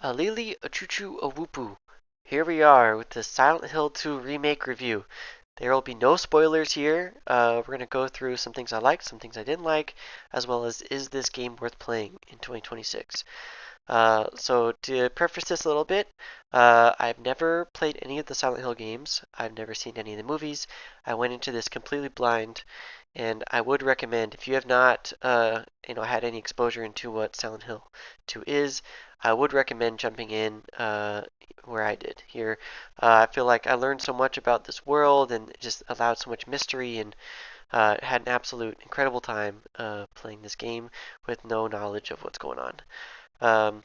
Alili Achuchu Awupu. Here we are with the Silent Hill 2 Remake review. There will be no spoilers here. We're going to go through some things I liked, some things I didn't like, as well as is this game worth playing in 2026. So to preface this a little bit, I've never played any of the Silent Hill games. I've never seen any of the movies. I went into this completely blind, and I would recommend if you have not, had any exposure into what Silent Hill 2 is, I would recommend jumping in where I did here. I feel like I learned so much about this world and it just allowed so much mystery and had an absolute incredible time playing this game with no knowledge of what's going on. Um,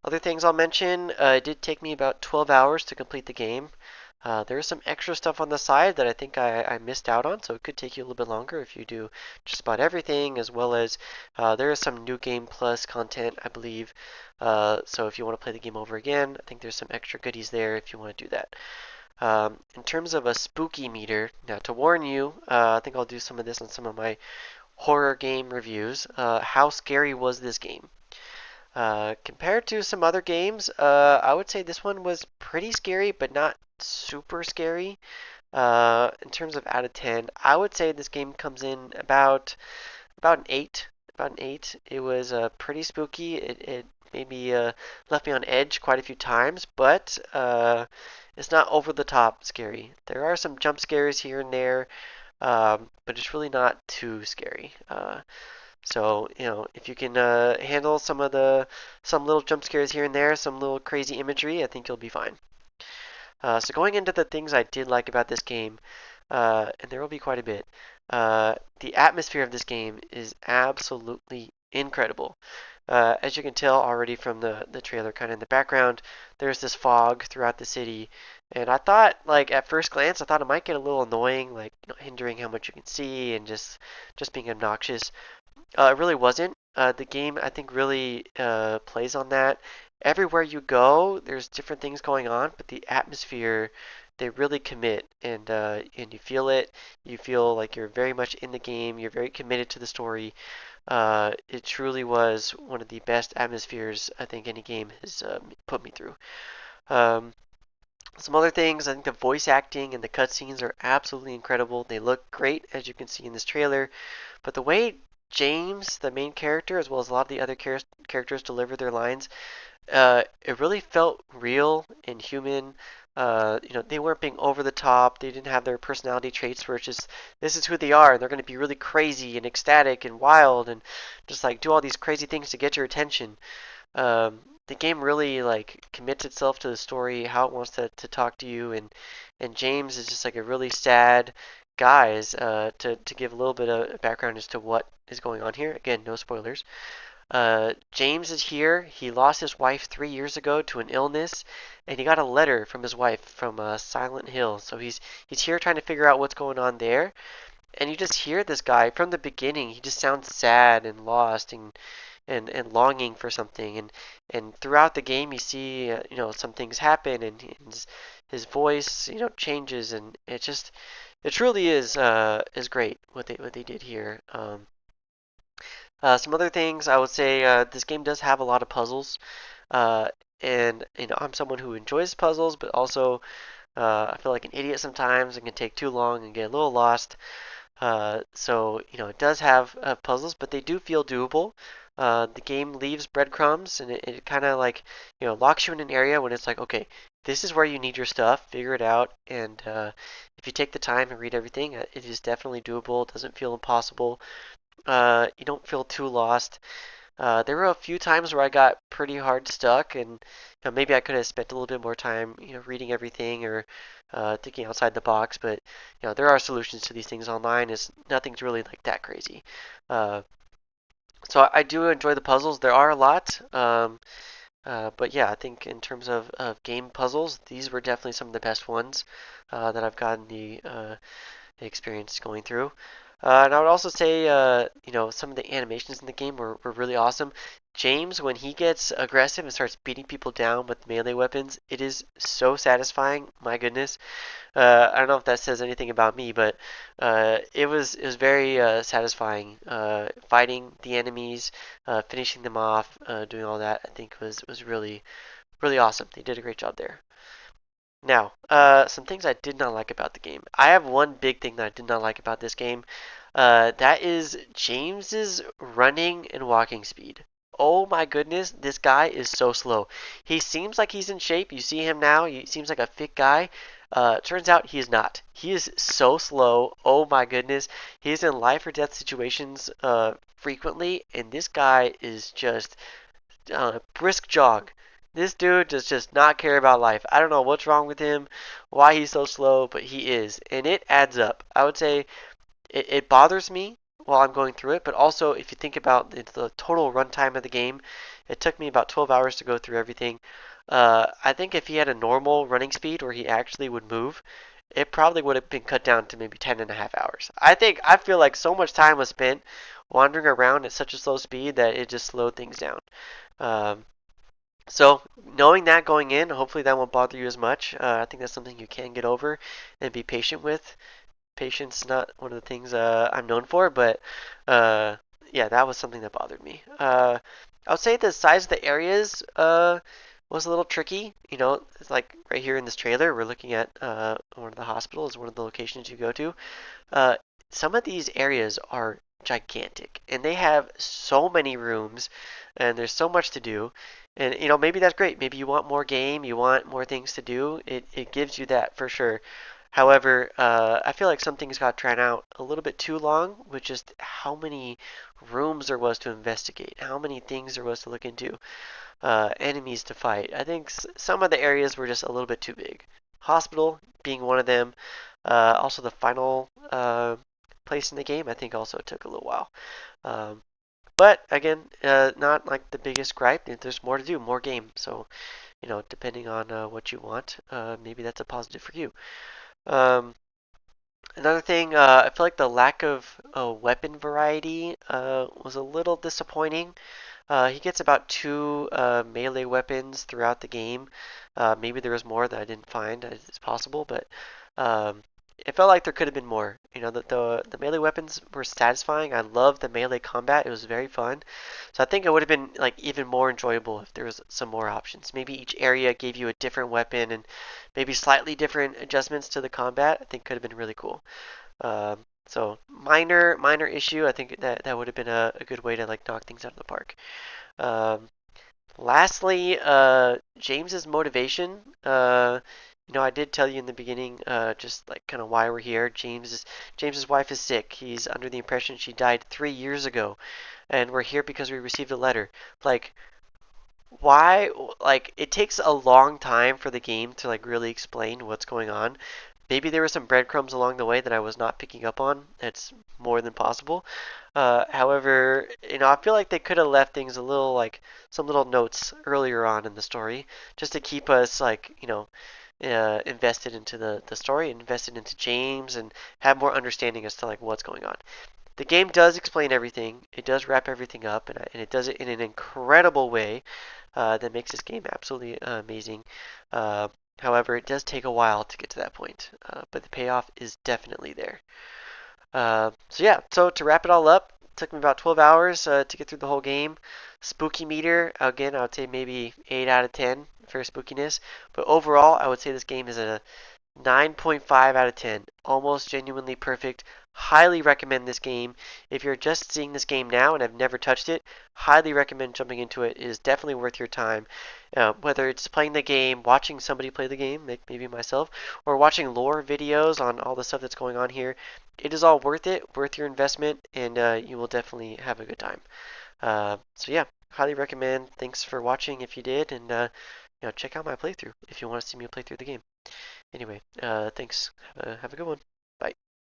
Other things I'll mention, it did take me about 12 hours to complete the game. There is some extra stuff on the side that I think I missed out on, so it could take you a little bit longer if you do just about everything, as well as there is some new game plus content, I believe. So if you want to play the game over again, I think there's some extra goodies there if you want to do that. In terms of a spooky meter, now to warn you, I think I'll do some of this on some of my horror game reviews. How scary was this game? Compared to some other games, I would say this one was pretty scary, but not super scary. In terms of out of 10, I would say this game comes in about an 8. About an 8. It was pretty spooky. It maybe left me on edge quite a few times, but it's not over the top scary. There are some jump scares here and there, but it's really not too scary. So, if you can handle some little jump scares here and there, some little crazy imagery, I think you'll be fine. So going into the things I did like about this game, and there will be quite a bit, the atmosphere of this game is absolutely incredible. As you can tell already from the trailer kind of in the background, there's this fog throughout the city, and I thought, like, at first glance, I thought it might get a little annoying, like, hindering how much you can see and just being obnoxious. It really wasn't. The game, I think, really plays on that. Everywhere you go, there's different things going on, but the atmosphere, they really commit, and you feel it. You feel like you're very much in the game. You're very committed to the story. It truly was one of the best atmospheres I think any game has put me through. Um, some other things, I think the voice acting and the cutscenes are absolutely incredible. They look great, as you can see in this trailer. But the way James, the main character, as well as a lot of the other characters deliver their lines, it really felt real and human. They weren't being over the top. They didn't have their personality traits where it's just this is who they are, and they're going to be really crazy and ecstatic and wild and just like do all these crazy things to get your attention. The game really like commits itself to the story, how it wants to talk to you, and James is just like a really sad guy. To give a little bit of background as to what is going on here. Again, no spoilers. James is here. He lost his wife 3 years ago to an illness, and he got a letter from his wife from Silent Hill. So he's here trying to figure out what's going on there. And you just hear this guy from the beginning. He just sounds sad and lost and longing for something. And throughout the game, you see some things happen, and his voice changes, and it truly is great what they did here. Some other things I would say, this game does have a lot of puzzles, uh, and I'm someone who enjoys puzzles, but also I feel like an idiot sometimes and can take too long and get a little lost. So it does have puzzles, but they do feel doable. The game leaves breadcrumbs, and it kind of like locks you in an area when it's like, okay, this is where you need your stuff. Figure it out, and if you take the time and read everything, it is definitely doable. It doesn't feel impossible. You don't feel too lost. There were a few times where I got pretty hard stuck, and maybe I could have spent a little bit more time, reading everything or thinking outside the box. But there are solutions to these things online. It's nothing's really like that crazy. Uh, so I do enjoy the puzzles. There are a lot, but yeah, I think in terms of game puzzles, these were definitely some of the best ones that I've gotten the experience going through. And I would also say, some of the animations in the game were really awesome. James, when he gets aggressive and starts beating people down with melee weapons, it is so satisfying. My goodness. I don't know if that says anything about me, but it was very satisfying. Fighting the enemies, finishing them off, doing all that, I think was really really awesome. They did a great job there. Now, some things I did not like about the game. I have one big thing that I did not like about this game. That is James's running and walking speed. Oh my goodness, this guy is so slow. He seems like he's in shape. You see him now. He seems like a fit guy. Turns out he is not. He is so slow. Oh my goodness. He's in life or death situations frequently, and this guy is just brisk jog. This dude does just not care about life. I don't know what's wrong with him, why he's so slow, but he is. And it adds up. I would say it bothers me while I'm going through it, but also if you think about the total runtime of the game, it took me about 12 hours to go through everything. I think if he had a normal running speed where he actually would move, it probably would have been cut down to maybe 10 and a half hours. I feel like so much time was spent wandering around at such a slow speed that it just slowed things down. Um, so knowing that going in, hopefully that won't bother you as much. I think that's something you can get over and be patient with. Patience is not one of the things I'm known for, but uh, yeah, that was something that bothered me. I would say the size of the areas was a little tricky. You know, it's like right here in this trailer, we're looking at one of the hospitals, one of the locations you go to. Uh, some of these areas are gigantic, and they have so many rooms, and there's so much to do. And you know, maybe that's great. Maybe you want more game, you want more things to do. It gives you that for sure. However, I feel like some things got drawn out a little bit too long with just how many rooms there was to investigate, how many things there was to look into, enemies to fight. I think some of the areas were just a little bit too big. Hospital being one of them. Also, the final place in the game, I think, also took a little while. Um, but again, not like the biggest gripe. There's more to do, more game. So, you know, depending on what you want, maybe that's a positive for you. Um, Another thing, I feel like the lack of weapon variety was a little disappointing. He gets about two melee weapons throughout the game. Maybe there was more that I didn't find. It's possible, but um, it felt like there could have been more. You know, the melee weapons were satisfying. I loved the melee combat. It was very fun. So I think it would have been like even more enjoyable if there was some more options. Maybe each area gave you a different weapon and maybe slightly different adjustments to the combat. I think could have been really cool. So minor issue. I think that would have been a good way to like knock things out of the park. Um, Lastly, James's motivation. You know, I did tell you in the beginning, just like kind of why we're here. James's wife is sick. He's under the impression she died 3 years ago, and we're here because we received a letter. Like, why? Like, it takes a long time for the game to like really explain what's going on. Maybe there were some breadcrumbs along the way that I was not picking up on. That's more than possible. However, you know, I feel like they could have left things a little like some little notes earlier on in the story, just to keep us like invested into the story, invested into James, and have more understanding as to like what's going on. The game does explain everything. It does wrap everything up, and it does it in an incredible way that makes this game absolutely amazing. Uh, However, it does take a while to get to that point, but the payoff is definitely there. So yeah, so to wrap it all up, it took me about 12 hours to get through the whole game. Spooky meter, again, I would say maybe 8 out of 10 for spookiness, but overall, I would say this game is a 9.5 out of 10. Almost genuinely perfect. Highly recommend this game. If you're just seeing this game now and have never touched it, highly recommend jumping into it. It is definitely worth your time. Whether it's playing the game, watching somebody play the game, like maybe myself, or watching lore videos on all the stuff that's going on here, it is all worth it, worth your investment, and you will definitely have a good time. So yeah, highly recommend. Thanks for watching if you did, and check out my playthrough if you want to see me play through the game. Anyway, thanks. Have a good one.